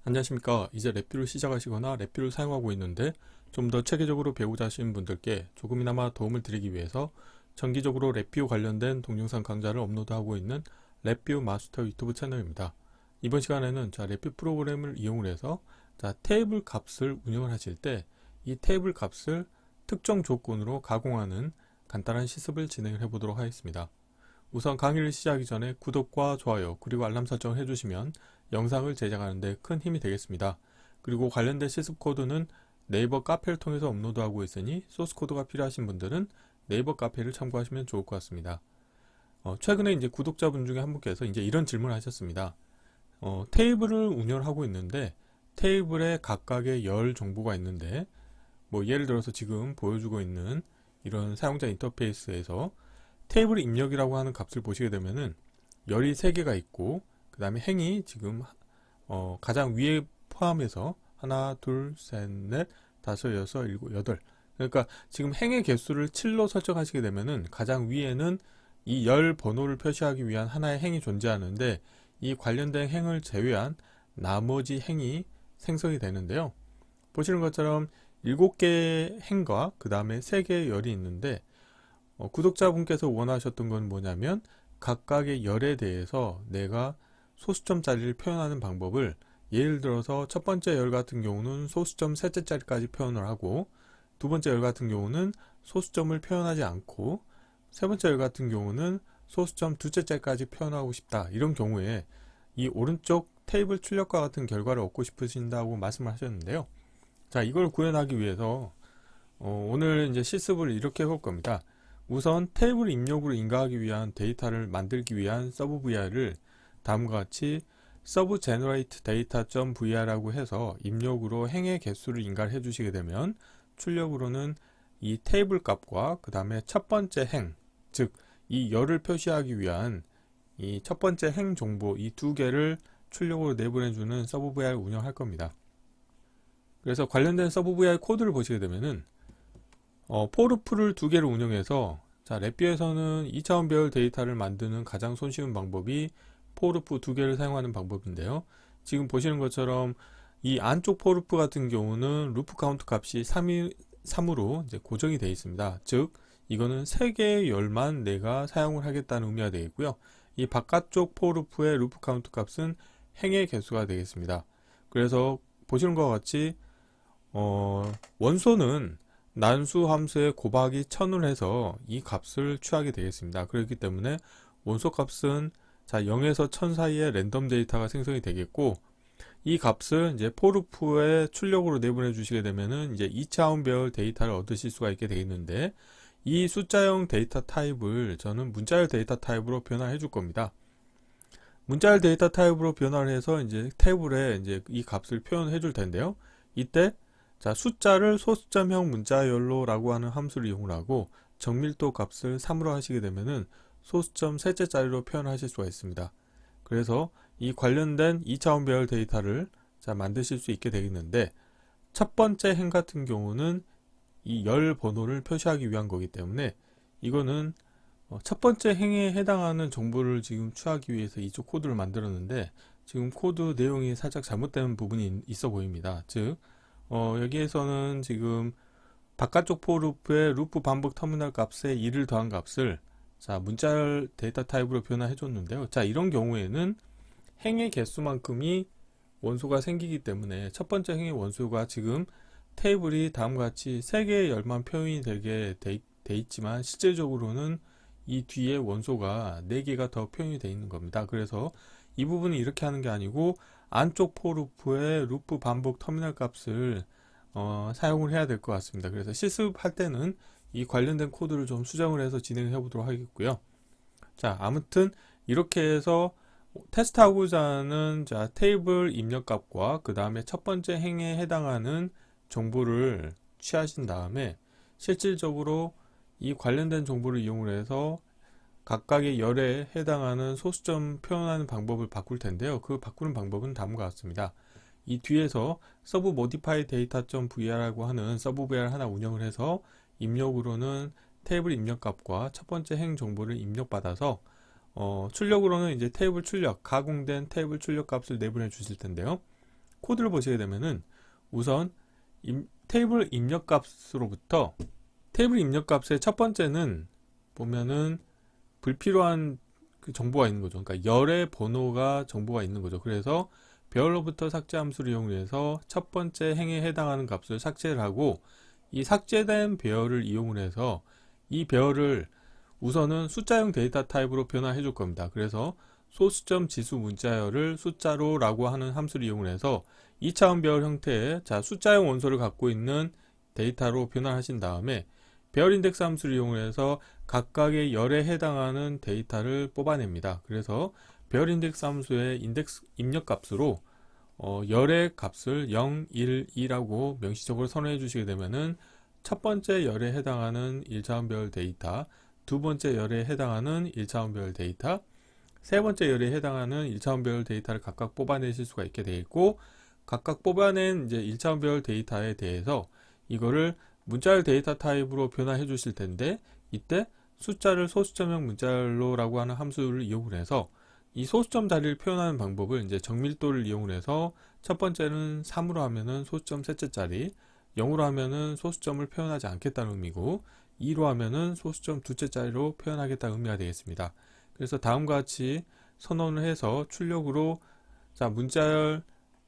안녕하십니까. 이제 랩뷰를 시작하시거나 랩뷰를 사용하고 있는데 좀 더 체계적으로 배우자 하시는 분들께 조금이나마 도움을 드리기 위해서 정기적으로 랩뷰 관련된 동영상 강좌를 업로드하고 있는 랩뷰 마스터 유튜브 채널입니다. 이번 시간에는 랩뷰 프로그램을 이용을 해서 테이블 값을 운영을 하실 때 이 테이블 값을 특정 조건으로 가공하는 간단한 실습을 진행을 해 보도록 하겠습니다. 우선 강의를 시작하기 전에 구독과 좋아요 그리고 알람 설정을 해주시면 영상을 제작하는 데 큰 힘이 되겠습니다. 그리고 관련된 실습 코드는 네이버 카페를 통해서 업로드하고 있으니 소스 코드가 필요하신 분들은 네이버 카페를 참고하시면 좋을 것 같습니다. 최근에 이제 구독자분 중에 한 분께서 이제 이런 질문을 하셨습니다. 테이블을 운영하고 있는데 테이블에 각각의 열 정보가 있는데 예를 들어서 지금 보여주고 있는 이런 사용자 인터페이스에서 테이블 입력이라고 하는 값을 보시게 되면은 열이 3개가 있고 그 다음에 행이 지금 가장 위에 포함해서 하나, 둘, 셋, 넷, 다섯, 여섯, 일곱, 여덟. 그러니까 지금 행의 개수를 7로 설정하시게 되면은 가장 위에는 이 열 번호를 표시하기 위한 하나의 행이 존재하는데 이 관련된 행을 제외한 나머지 행이 생성이 되는데요. 보시는 것처럼 7개의 행과 그 다음에 3개의 열이 있는데 구독자분께서 원하셨던 건 뭐냐면 각각의 열에 대해서 내가 소수점 자리를 표현하는 방법을 예를 들어서 첫 번째 열 같은 경우는 소수점 셋째 자리까지 표현을 하고 두 번째 열 같은 경우는 소수점을 표현하지 않고 세 번째 열 같은 경우는 소수점 둘째 자리까지 표현하고 싶다. 이런 경우에 이 오른쪽 테이블 출력과 같은 결과를 얻고 싶으신다고 말씀을 하셨는데요. 이걸 구현하기 위해서 오늘 이제 실습을 이렇게 해볼 겁니다. 우선 테이블 입력으로 인가하기 위한 데이터를 만들기 위한 서브 VR을 다음과 같이 서브 제너레이트 데이터.vr라고 해서 입력으로 행의 개수를 인가를 해주시게 되면 출력으로는 이 테이블 값과 그 다음에 첫 번째 행, 즉 이 열을 표시하기 위한 이 첫 번째 행 정보 이 두 개를 출력으로 내보내주는 서브 VR을 운영할 겁니다. 그래서 관련된 서브 VR 코드를 보시게 되면은 포르프를 2개를 운영해서 랩뷰에서는 2차원 배열 데이터를 만드는 가장 손쉬운 방법이 포르프 2개를 사용하는 방법인데요. 지금 보시는 것처럼 이 안쪽 포르프 같은 경우는 루프 카운트 값이 3으로 이제 고정이 되어 있습니다. 즉 이거는 3개의 열만 내가 사용을 하겠다는 의미가 되겠고요. 이 바깥쪽 포르프의 루프 카운트 값은 행의 개수가 되겠습니다. 그래서 보시는 것과 같이 원소는 난수 함수의 곱하기 1000을 해서 이 값을 취하게 되겠습니다. 그렇기 때문에 원소 값은 0에서 1000 사이에 랜덤 데이터가 생성이 되겠고 이 값을 이제 포르프의 출력으로 내보내 주시게 되면은 이제 2차원 배열 데이터를 얻으실 수가 있게 되겠는데 이 숫자형 데이터 타입을 저는 문자열 데이터 타입으로 변화해 줄 겁니다. 문자열 데이터 타입으로 변화를 해서 이제 테이블에 이제 이 값을 표현해 줄 텐데요. 이때 숫자를 소수점형 문자열로 라고 하는 함수를 이용하고 정밀도 값을 3으로 하시게 되면은 소수점 셋째 자리로 표현하실 수가 있습니다. 그래서 이 관련된 2차원 배열 데이터를 만드실 수 있게 되겠는데 첫 번째 행 같은 경우는 이 열 번호를 표시하기 위한 거기 때문에 이거는 첫 번째 행에 해당하는 정보를 지금 취하기 위해서 이쪽 코드를 만들었는데 지금 코드 내용이 살짝 잘못된 부분이 있어 보입니다. 즉 여기에서는 지금 바깥쪽 포르프의 루프 반복 터미널 값에 2를 더한 값을 문자열 데이터 타입으로 변화해 줬는데요. 이런 경우에는 행의 개수만큼이 원소가 생기기 때문에 첫 번째 행의 원소가 지금 테이블이 다음과 같이 3개의 열만 표현이 되게 돼 있지만 실질적으로는 이 뒤에 원소가 4개가 더 표현이 되어 있는 겁니다. 그래서 이 부분은 이렇게 하는 게 아니고 안쪽 포르프의 루프 반복 터미널 값을 사용을 해야 될 것 같습니다. 그래서 실습할 때는 이 관련된 코드를 좀 수정을 해서 진행해 보도록 하겠고요. 아무튼 이렇게 해서 테스트하고자 하는 테이블 입력 값과 그 다음에 첫 번째 행에 해당하는 정보를 취하신 다음에 실질적으로 이 관련된 정보를 이용을 해서 각각의 열에 해당하는 소수점 표현하는 방법을 바꿀 텐데요. 그 바꾸는 방법은 다음과 같습니다. 이 뒤에서 서브 모디파이 데이터.vr라고 하는 서브 VR 하나 운영을 해서 입력으로는 테이블 입력 값과 첫 번째 행 정보를 입력받아서 출력으로는 이제 테이블 출력, 가공된 테이블 출력 값을 내보내 주실 텐데요. 코드를 보시게 되면은 우선 테이블 입력 값으로부터 테이블 입력 값의 첫 번째는 보면은 불필요한 그 정보가 있는 거죠. 그러니까 열의 번호가 정보가 있는 거죠. 그래서 배열로부터 삭제 함수를 이용해서 첫 번째 행에 해당하는 값을 삭제를 하고, 이 삭제된 배열을 이용을 해서 이 배열을 우선은 숫자형 데이터 타입으로 변화해 줄 겁니다. 그래서 소수점 지수 문자열을 숫자로 라고 하는 함수를 이용을 해서 2차원 배열 형태의 숫자형 원소를 갖고 있는 데이터로 변환하신 다음에 배열 인덱스 함수를 이용해서 각각의 열에 해당하는 데이터를 뽑아냅니다. 그래서 배열 인덱스 함수의 인덱스 입력 값으로 열의 값을 0, 1, 2라고 명시적으로 선언해 주시게 되면은 첫 번째 열에 해당하는 1차원 배열 데이터, 두 번째 열에 해당하는 1차원 배열 데이터, 세 번째 열에 해당하는 1차원 배열 데이터를 각각 뽑아내실 수가 있게 되어 있고, 각각 뽑아낸 이제 1차원 배열 데이터에 대해서 이거를 문자열 데이터 타입으로 변화해 주실 텐데, 이때 숫자를 소수점형 문자열로라고 하는 함수를 이용을 해서 이 소수점 자리를 표현하는 방법을 이제 정밀도를 이용을 해서 첫 번째는 3으로 하면은 소수점 셋째 자리, 0으로 하면은 소수점을 표현하지 않겠다는 의미고, 2로 하면은 소수점 둘째 자리로 표현하겠다는 의미가 되겠습니다. 그래서 다음과 같이 선언을 해서 출력으로 문자열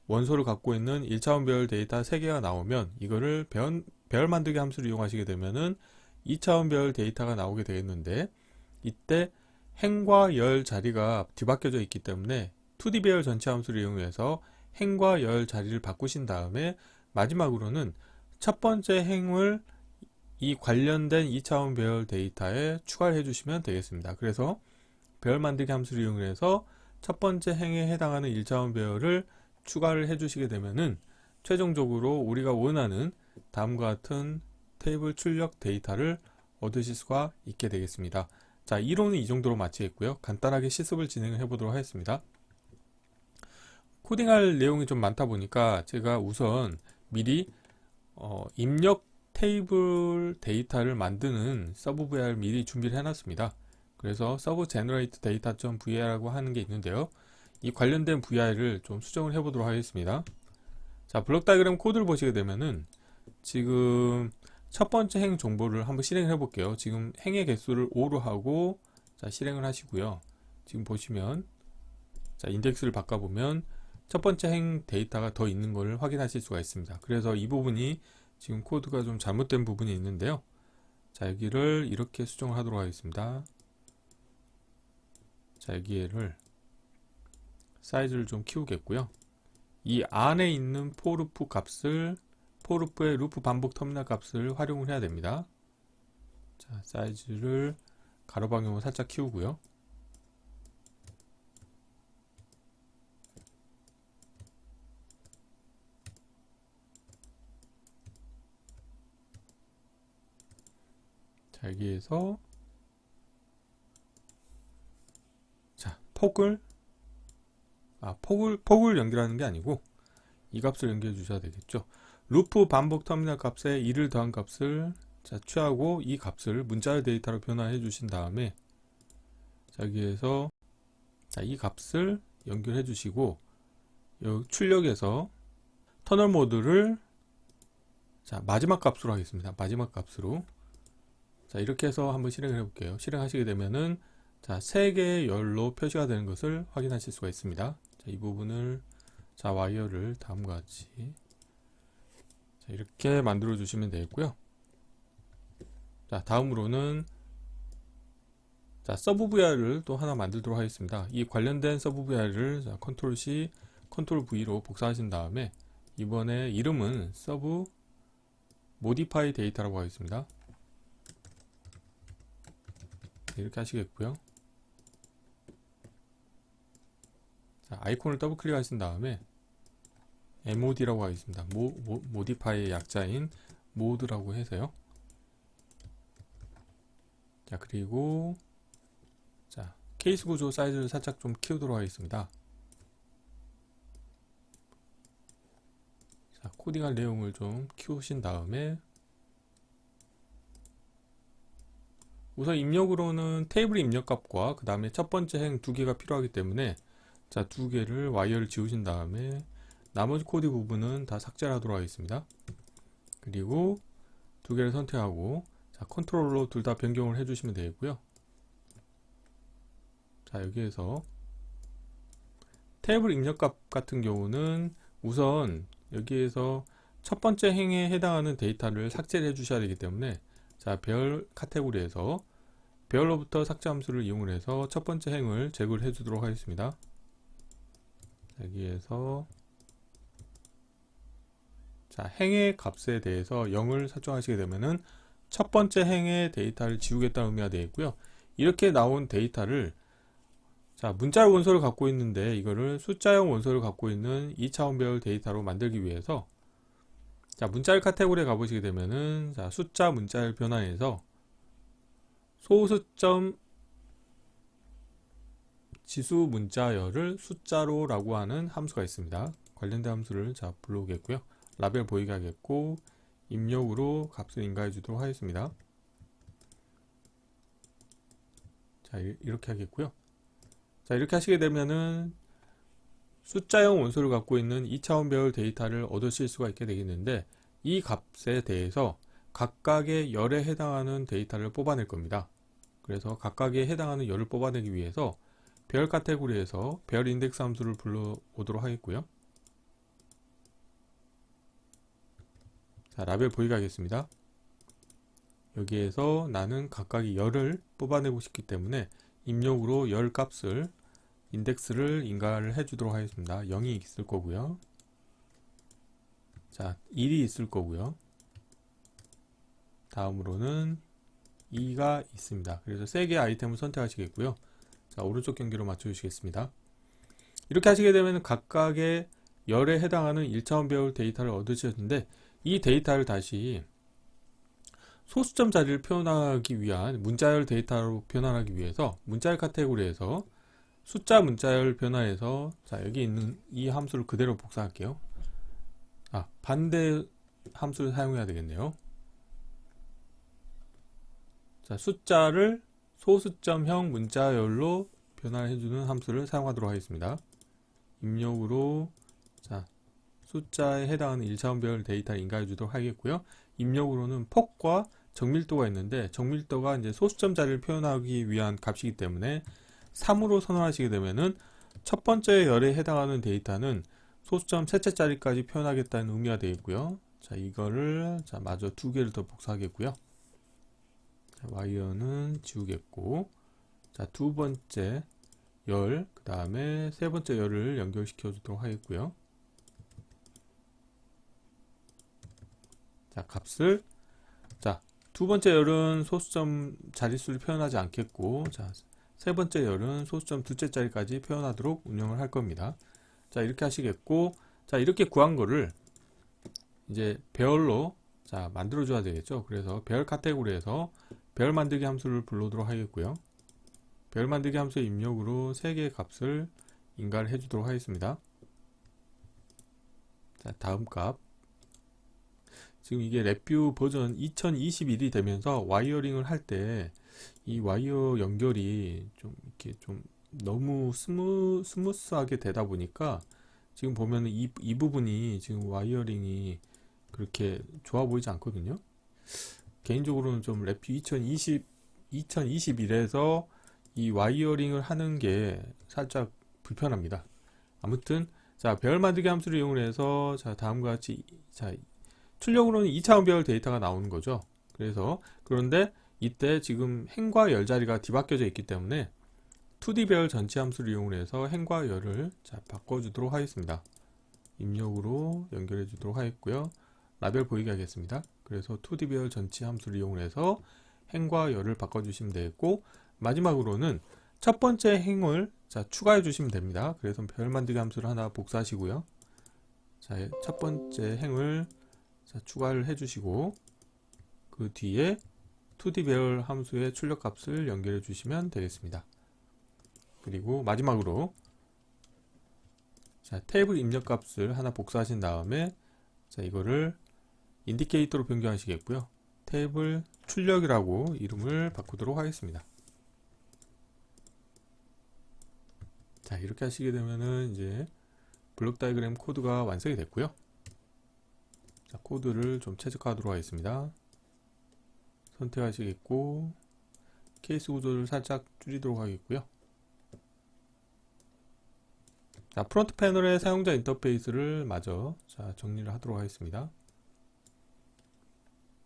원소를 갖고 있는 1차원 배열 데이터 3개가 나오면 이거를 배열 만들기 함수를 이용하시게 되면은 2차원 배열 데이터가 나오게 되겠는데, 이때 행과 열 자리가 뒤바뀌어져 있기 때문에 2D 배열 전체 함수를 이용해서 행과 열 자리를 바꾸신 다음에 마지막으로는 첫 번째 행을 이 관련된 2차원 배열 데이터에 추가를 해주시면 되겠습니다. 그래서 배열 만들기 함수를 이용해서 첫 번째 행에 해당하는 1차원 배열을 추가를 해주시게 되면은 최종적으로 우리가 원하는 다음과 같은 테이블 출력 데이터를 얻으실 수가 있게 되겠습니다. 자, 이론은 이 정도로 마치겠고요. 간단하게 실습을 진행을 해보도록 하겠습니다. 코딩할 내용이 좀 많다 보니까 제가 우선 미리 입력 테이블 데이터를 만드는 서브 VR을 미리 준비를 해놨습니다. 그래서 서브 제너레이트 데이터.vr라고 하는 게 있는데요. 이 관련된 VR을 좀 수정을 해보도록 하겠습니다. 자, 블록 다이그램 코드를 보시게 되면은 지금 첫 번째 행 정보를 한번 실행을 해볼게요. 지금 행의 개수를 5로 하고 실행을 하시고요. 지금 보시면 인덱스를 바꿔보면 첫 번째 행 데이터가 더 있는 것을 확인하실 수가 있습니다. 그래서 이 부분이 지금 코드가 좀 잘못된 부분이 있는데요. 자, 여기를 이렇게 수정을 하도록 하겠습니다. 자, 여기를 사이즈를 좀 키우겠고요. 이 안에 있는 포루프 값을 포루프의 루프 반복 터미널 값을 활용을 해야 됩니다. 자, 사이즈를 가로 방향으로 살짝 키우고요. 자, 여기에서 폭을 연결하는 게 아니고 이 값을 연결해 주셔야 되겠죠. 루프 반복 터미널 값에 2를 더한 값을 취하고 이 값을 문자열 데이터로 변화해 주신 다음에 여기에서 이 값을 연결해 주시고 여기 출력에서 터널 모드를 마지막 값으로 하겠습니다. 마지막 값으로 이렇게 해서 한번 실행을 해 볼게요. 실행하시게 되면은 3개의 열로 표시가 되는 것을 확인하실 수가 있습니다. 이 부분을 와이어를 다음과 같이 이렇게 만들어 주시면 되겠고요. 다음으로는 서브 VR을 또 하나 만들도록 하겠습니다. 이 관련된 서브 VR을 컨트롤 C, 컨트롤 V로 복사하신 다음에 이번에 이름은 서브 모디파이 데이터라고 하겠습니다. 이렇게 하시겠고요. 아이콘을 더블 클릭하신 다음에 MOD라고 하겠습니다. 모디파이의 약자인 모드라고 해서요. 그리고 케이스 구조 사이즈를 살짝 좀 키우도록 하겠습니다. 코딩할 내용을 좀 키우신 다음에 우선 입력으로는 테이블 입력 값과 그 다음에 첫 번째 행 2개가 필요하기 때문에 2개를 와이어를 지우신 다음에 나머지 코드 부분은 다 삭제를 하도록 하겠습니다. 그리고 두 개를 선택하고, 자, 컨트롤로 둘 다 변경을 해주시면 되겠고요. 자, 여기에서 테이블 입력값 같은 경우는 우선 여기에서 첫 번째 행에 해당하는 데이터를 삭제를 해 주셔야 되기 때문에, 자, 배열 카테고리에서 배열로부터 삭제 함수를 이용을 해서 첫 번째 행을 제거를 해 주도록 하겠습니다. 여기에서 자, 행의 값에 대해서 0을 설정하시게 되면은 첫 번째 행의 데이터를 지우겠다는 의미가 되겠고요. 이렇게 나온 데이터를, 자, 문자열 원소를 갖고 있는데 이거를 숫자형 원소를 갖고 있는 2차원 배열 데이터로 만들기 위해서, 자, 문자열 카테고리에 가보시게 되면은, 자, 숫자 문자열 변환에서 소수점 지수 문자열을 숫자로 라고 하는 함수가 있습니다. 관련된 함수를 자, 불러오겠고요. 라벨 보이게 하겠고, 입력으로 값을 인가해 주도록 하겠습니다. 자, 이렇게 하겠고요. 자, 이렇게 하시게 되면은 숫자형 원소를 갖고 있는 2차원 배열 데이터를 얻으실 수가 있게 되겠는데, 이 값에 대해서 각각의 열에 해당하는 데이터를 뽑아낼 겁니다. 그래서 각각에 해당하는 열을 뽑아내기 위해서 배열 카테고리에서 배열 인덱스 함수를 불러오도록 하겠고요. 자, 라벨 보이게 하겠습니다. 여기에서 나는 각각의 열을 뽑아내고 싶기 때문에 입력으로 열 값을 인덱스를 인가를 해주도록 하겠습니다. 0이 있을 거고요. 자, 1이 있을 거고요. 다음으로는 2가 있습니다. 그래서 3개의 아이템을 선택하시겠고요. 자, 오른쪽 경계로 맞춰주시겠습니다. 이렇게 하시게 되면 각각의 열에 해당하는 1차원 배열 데이터를 얻으셨는데, 이 데이터를 다시 소수점 자리를 표현하기 위한 문자열 데이터로 변환하기 위해서 문자열 카테고리에서 숫자 문자열 변환해서, 자, 여기 있는 이 함수를 그대로 복사할게요. 아, 반대 함수를 사용해야 되겠네요. 자, 숫자를 소수점형 문자열로 변환해주는 함수를 사용하도록 하겠습니다. 입력으로, 자, 숫자에 해당하는 1차원 배열 데이터를 인가해 주도록 하겠고요. 입력으로는 폭과 정밀도가 있는데, 정밀도가 이제 소수점 자리를 표현하기 위한 값이기 때문에 3으로 선언하시게 되면은 첫 번째 열에 해당하는 데이터는 소수점 셋째 자리까지 표현하겠다는 의미가 되겠고요. 자, 이거를, 자, 마저 두 개를 더 복사하겠고요. 자, 와이어는 지우겠고, 자, 두 번째 열, 그 다음에 세 번째 열을 연결시켜 주도록 하겠고요. 자, 값을, 자, 두 번째 열은 소수점 자릿수를 표현하지 않겠고, 자, 세 번째 열은 소수점 둘째 자리까지 표현하도록 운영을 할 겁니다. 자, 이렇게 하시겠고, 자, 이렇게 구한 거를 이제 배열로, 자, 만들어 줘야 되겠죠. 그래서 배열 카테고리에서 배열 만들기 함수를 불러오도록 하겠고요. 배열 만들기 함수의 입력으로 3개의 값을 인가를 해 주도록 하겠습니다. 자, 다음 값. 지금 이게 랩뷰 버전 2021이 되면서 와이어링을 할 때 이 와이어 연결이 좀 이렇게 좀 너무 스무스하게 되다 보니까 지금 보면은 이 부분이 지금 와이어링이 그렇게 좋아 보이지 않거든요. 개인적으로는 좀 랩뷰 2021에서 이 와이어링을 하는 게 살짝 불편합니다. 아무튼, 자, 배열 만들기 함수를 이용해서, 자, 다음과 같이, 자, 출력으로는 2차원 배열 데이터가 나오는 거죠. 그래서, 그런데 이때 지금 행과 열 자리가 뒤바뀌어져 있기 때문에 2D 배열 전치 함수를 이용해서 행과 열을, 자, 바꿔주도록 하겠습니다. 입력으로 연결해 주도록 하겠고요. 라벨 보이게 하겠습니다. 그래서 2D 배열 전치 함수를 이용해서 행과 열을 바꿔주시면 되겠고, 마지막으로는 첫 번째 행을, 자, 추가해 주시면 됩니다. 그래서 배열 만들기 함수를 하나 복사하시고요. 자, 첫 번째 행을, 자, 추가를 해주시고, 그 뒤에 2D 배열 함수의 출력 값을 연결해 주시면 되겠습니다. 그리고 마지막으로, 자, 테이블 입력 값을 하나 복사하신 다음에, 자, 이거를 인디케이터로 변경하시겠고요. 테이블 출력이라고 이름을 바꾸도록 하겠습니다. 자, 이렇게 하시게 되면은 이제 블록 다이그램 코드가 완성이 됐고요. 자, 코드를 좀 최적화하도록 하겠습니다. 선택하시겠고, 케이스 구조를 살짝 줄이도록 하겠고요. 자, 프론트 패널의 사용자 인터페이스를 마저 정리를 하도록 하겠습니다.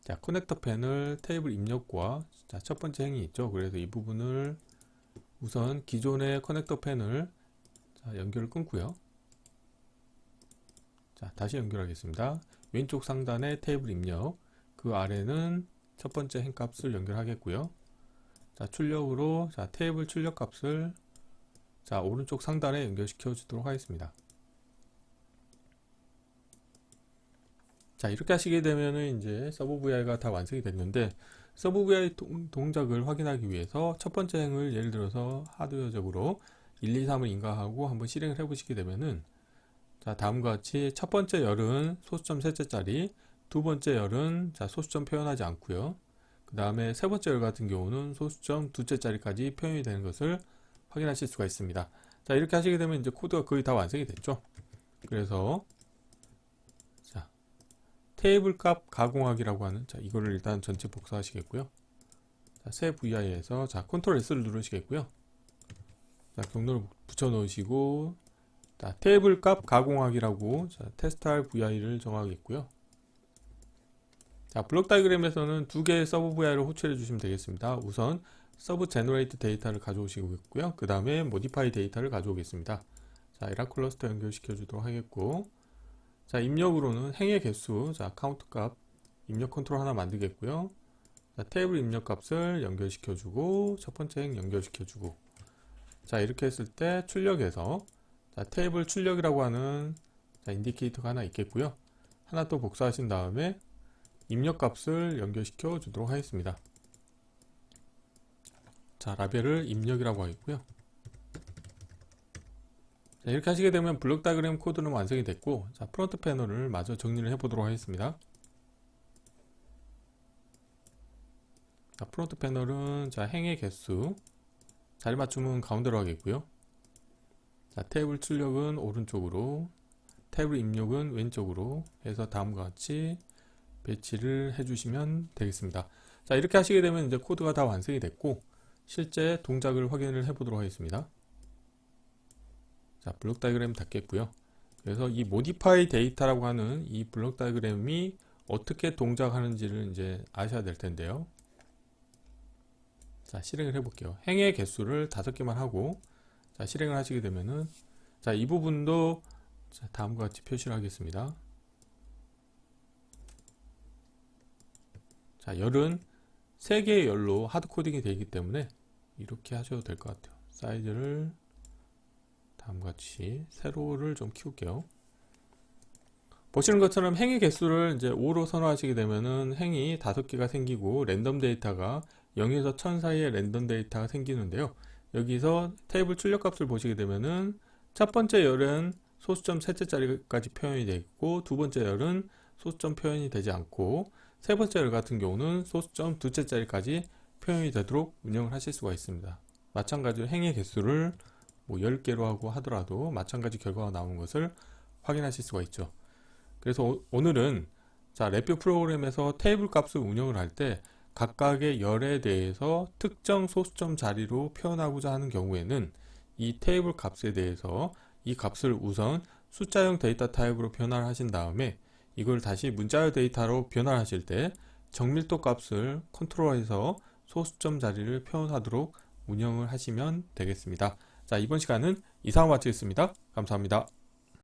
자, 커넥터 패널 테이블 입력과 첫 번째 행위 있죠. 그래서 이 부분을 우선 기존의 커넥터 패널 연결을 끊고요. 자, 다시 연결하겠습니다. 왼쪽 상단에 테이블 입력, 그 아래는 첫 번째 행값을 연결하겠고요. 자, 출력으로 테이블 출력 값을 오른쪽 상단에 연결시켜 주도록 하겠습니다. 자, 이렇게 하시게 되면은 이제 서브 VI가 다 완성이 됐는데, 서브 VI 동작을 확인하기 위해서 첫 번째 행을 예를 들어서 하드웨어적으로 1, 2, 3을 인가하고 한번 실행을 해 보시게 되면은, 자, 다음과 같이 첫 번째 열은 소수점 셋째 자리, 두 번째 열은 소수점 표현하지 않고요. 그 다음에 세 번째 열 같은 경우는 소수점 두째 자리까지 표현이 되는 것을 확인하실 수가 있습니다. 자, 이렇게 하시게 되면 이제 코드가 거의 다 완성이 됐죠. 그래서 테이블 값 가공하기라고 하는, 이거를 일단 전체 복사하시겠고요. 새 VI에서 컨트롤 S를 누르시겠고요. 경로를 붙여 넣으시고, 테이블 값 가공하기라고 테스트할 VI를 정하겠고요. 블록 다이그램에서는 두 개의 서브 VI를 호출해 주시면 되겠습니다. 우선 서브 제너레이트 데이터를 가져오시고요. 그 다음에 모디파이 데이터를 가져오겠습니다. 에라 클러스터 연결시켜 주도록 하겠고, 입력으로는 행의 개수, 카운트 값 입력 컨트롤 하나 만들겠고요. 테이블 입력 값을 연결시켜 주고, 첫 번째 행 연결시켜 주고, 이렇게 했을 때 출력에서 테이블 출력이라고 하는 인디케이터가 하나 있겠고요. 하나 또 복사하신 다음에 입력 값을 연결시켜 주도록 하겠습니다. 라벨을 입력이라고 하겠고요. 이렇게 하시게 되면 블록 다이그램 코드는 완성이 됐고, 프론트 패널을 마저 정리를 해 보도록 하겠습니다. 프론트 패널은 행의 개수, 자리 맞춤은 가운데로 하겠고요. 테이블 출력은 오른쪽으로, 테이블 입력은 왼쪽으로 해서 다음과 같이 배치를 해주시면 되겠습니다. 이렇게 하시게 되면 이제 코드가 다 완성이 됐고, 실제 동작을 확인을 해 보도록 하겠습니다. 블록 다이그램 닫겠고요. 그래서 이 모디파이 데이터라고 하는 이 블록 다이그램이 어떻게 동작하는지를 이제 아셔야 될 텐데요. 실행을 해 볼게요. 행의 개수를 5개만 하고, 실행을 하시게 되면은, 이 부분도 다음과 같이 표시를 하겠습니다. 열은 3개의 열로 하드 코딩이 되기 때문에 이렇게 하셔도 될 것 같아요. 사이즈를 다음과 같이 세로를 좀 키울게요. 보시는 것처럼 행의 개수를 이제 5로 선호하시게 되면은 행이 5개가 생기고 랜덤 데이터가 0에서 1000 사이의 랜덤 데이터가 생기는데요. 여기서 테이블 출력 값을 보시게 되면은 첫 번째 열은 소수점 셋째 자리까지 표현이 되어 있고, 두 번째 열은 소수점 표현이 되지 않고, 세 번째 열 같은 경우는 소수점 두째 자리까지 표현이 되도록 운영을 하실 수가 있습니다. 마찬가지로 행의 개수를 10개로 하고 하더라도 마찬가지 결과가 나오는 것을 확인하실 수가 있죠. 그래서 오늘은 랩뷰 프로그램에서 테이블 값을 운영을 할 때 각각의 열에 대해서 특정 소수점 자리로 표현하고자 하는 경우에는 이 테이블 값에 대해서 이 값을 우선 숫자형 데이터 타입으로 변화를 하신 다음에 이걸 다시 문자열 데이터로 변화를 하실 때 정밀도 값을 컨트롤해서 소수점 자리를 표현하도록 운영을 하시면 되겠습니다. 이번 시간은 이상으로 마치겠습니다. 감사합니다.